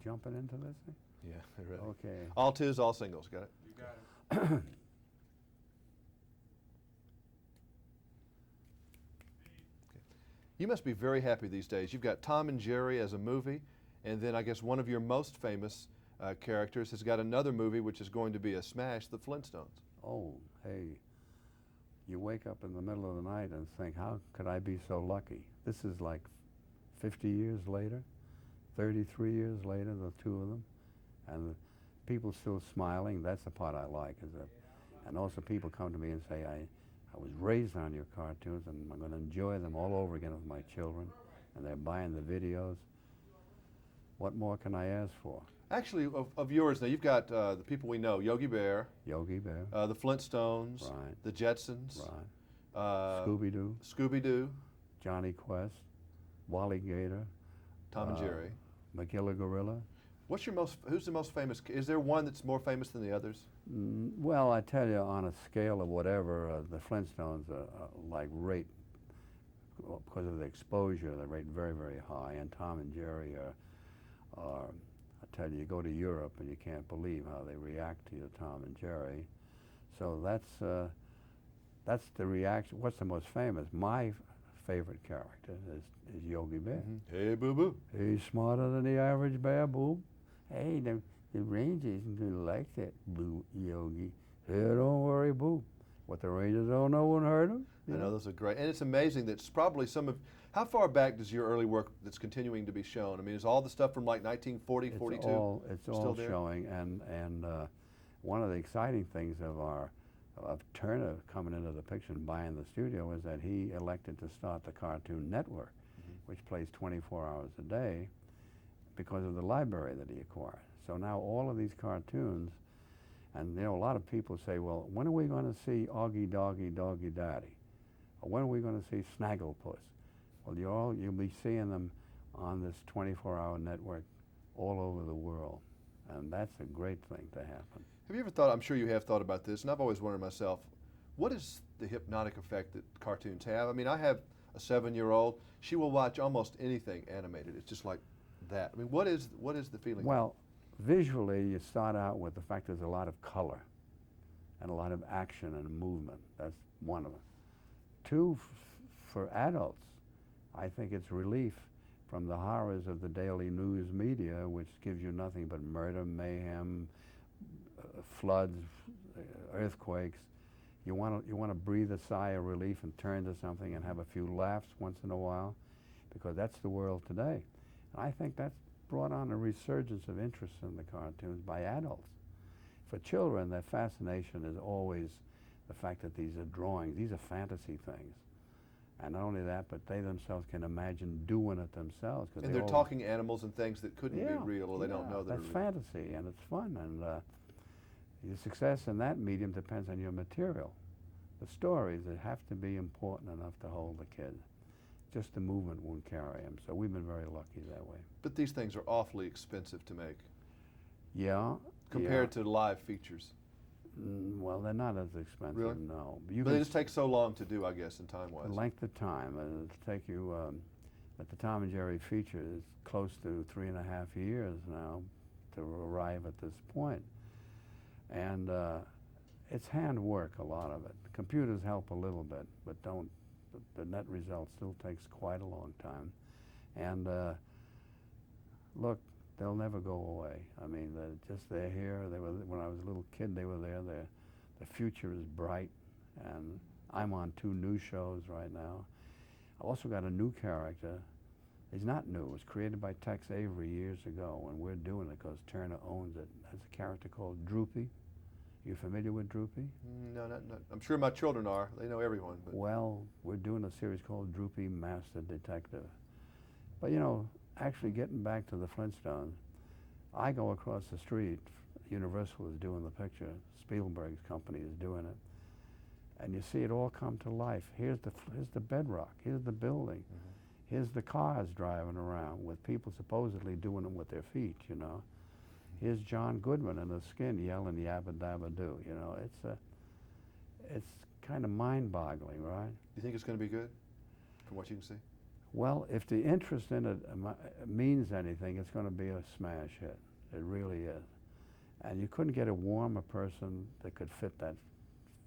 jumping into this thing? Yeah, ready. Okay. All twos, all singles. Got it? You got it. You must be very happy these days. You've got Tom and Jerry as a movie, and then I guess one of your most famous characters has got another movie which is going to be a smash, The Flintstones. Oh, hey, you wake up in the middle of the night and think, how could I be so lucky? This is like 50 years later, 33 years later, the two of them, and the people still smiling. That's the part I like. And also people come to me and say, I was raised on your cartoons, and I'm going to enjoy them all over again with my children, and they're buying the videos. What more can I ask for? Actually, of yours, now you've got the people we know, Yogi Bear, Yogi Bear, the Flintstones, right, the Jetsons, right, Scooby-Doo, Scooby-Doo, Johnny Quest, Wally Gator, Tom and Jerry, Magilla Gorilla. Who's the most famous? Is there one that's more famous than the others? Well, I tell you, on a scale of whatever, the Flintstones like rate, because of the exposure, they rate very, very high. And Tom and Jerry are, I tell you go to Europe and you can't believe how they react to you, Tom and Jerry. So that's the reaction. What's the most famous? My favorite character is Yogi Bear. Mm-hmm. Hey, boo-boo. He's smarter than the average bear, boo. Hey, the Rangers isn't going to like that, boo, Yogi. Hey, don't worry, boo. What the Rangers don't know won't hurt them. I know, those are great. And it's amazing that it's probably how far back does your early work that's continuing to be shown? I mean, is all the stuff from like 1940, 42? It's all showing, and one of the exciting things of Turner coming into the picture and buying the studio is that he elected to start the Cartoon Network, which plays 24 hours a day, because of the library that he acquired. So now all of these cartoons, and you know, a lot of people say, well, when are we going to see Augie Doggy Doggy Daddy? Or when are we going to see Snagglepuss? Well, you'll be seeing them on this 24-hour network all over the world, and that's a great thing to happen. Have you ever thought, I'm sure you have thought about this, and I've always wondered myself, what is the hypnotic effect that cartoons have? I mean, I have a 7-year-old. She will watch almost anything animated. It's just like that. I mean, what is the feeling? Well, visually, you start out with the fact there's a lot of color and a lot of action and movement. That's one of them. Two, for adults, I think it's relief from the horrors of the daily news media, which gives you nothing but murder, mayhem, floods, earthquakes. You want to breathe a sigh of relief and turn to something and have a few laughs once in a while, because that's the world today. And I think that's brought on a resurgence of interest in the cartoons by adults. For children, their fascination is always the fact that these are drawings. These are fantasy things. And not only that, but they themselves can imagine doing it themselves. And they're talking animals and things that couldn't be real, or they don't know that. That's fantasy, and it's fun. And your success in that medium depends on your material. The stories that have to be important enough to hold the kid. Just the movement won't carry them. So we've been very lucky that way. But these things are awfully expensive to make. Yeah. Compared to live features. Well, they're not as expensive, really? No. But they just take so long to do, I guess, in time-wise. The length of time. It'll take you, at the Tom and Jerry feature, is close to 3.5 years now to arrive at this point. And it's handwork, a lot of it. Computers help a little bit, but don't. The net result still takes quite a long time. And look, they'll never go away. I mean, they're here. They were, when I was a little kid, they were there. The future is bright, and I'm on 2 new shows right now. I also got a new character. He's not new. It was created by Tex Avery years ago, and we're doing it because Turner owns it. It's a character called Droopy. You familiar with Droopy? No, not. I'm sure my children are. They know everyone. But. Well, we're doing a series called Droopy Master Detective. But you know, actually getting back to the Flintstones, I go across the street. Universal is doing the picture. Spielberg's company is doing it. And you see it all come to life. Here's the bedrock. Here's the building. Here's the cars driving around with people supposedly doing them with their feet, you know. Here's John Goodman in the skin yelling yabba dabba doo. You know, it's kind of mind-boggling, right? You think it's going to be good, from what you can see? Well, if the interest in it means anything, it's going to be a smash hit. It really is. And you couldn't get a warmer person that could fit that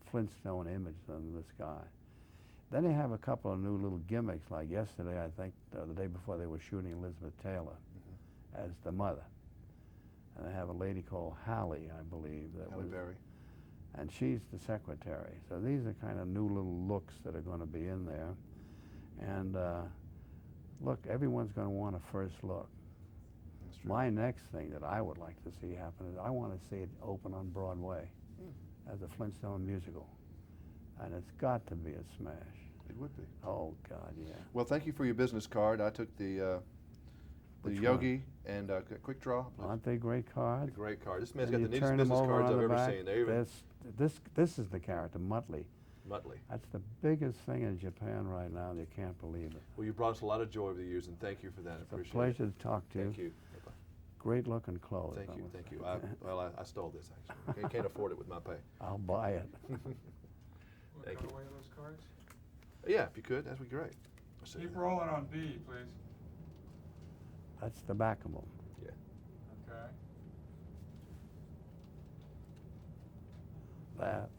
Flintstone image than this guy. Then they have a couple of new little gimmicks, like yesterday, I think, the day before, they were shooting Elizabeth Taylor as the mother. And they have a lady called Hallie, I believe. Huckleberry. And she's the secretary. So these are kind of new little looks that are going to be in there. And look, everyone's going to want a first look. That's true. My next thing that I would like to see happen is I want to see it open on Broadway as a Flintstone musical. And it's got to be a smash. It would be. Oh, God, yeah. Well, thank you for your business card. I took the Which Yogi and Quick Draw. Aren't they great A cards? great card. This man's And got the you neatest turn them business over cards on I've the ever back. seen. They're even This is the character, Muttley. Muttley. That's the biggest thing in Japan right now. You can't believe it. Well, you brought us a lot of joy over the years, and thank you for that. I It's a appreciate pleasure it. to talk to you. Thank you. Bye-bye. Great looking clothes. Thank I you. must Thank say. you. I stole this, actually. Can't afford it with my pay. I'll buy it. Thank you. Away those cards. Yeah, if you could, that'd be great. I'll see Keep you. rolling on B, please. That's the back of them. Yeah. Okay. That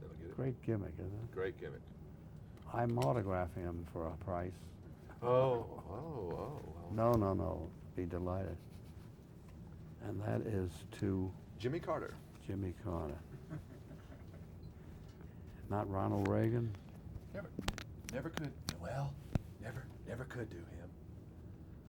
That'll get it. great gimmick, isn't it? Great gimmick. I'm autographing them for a price. Oh. No. Be delighted. And that is to Jimmy Carter. Jimmy Carter. Not Ronald Reagan. Never could. Well, never could do him.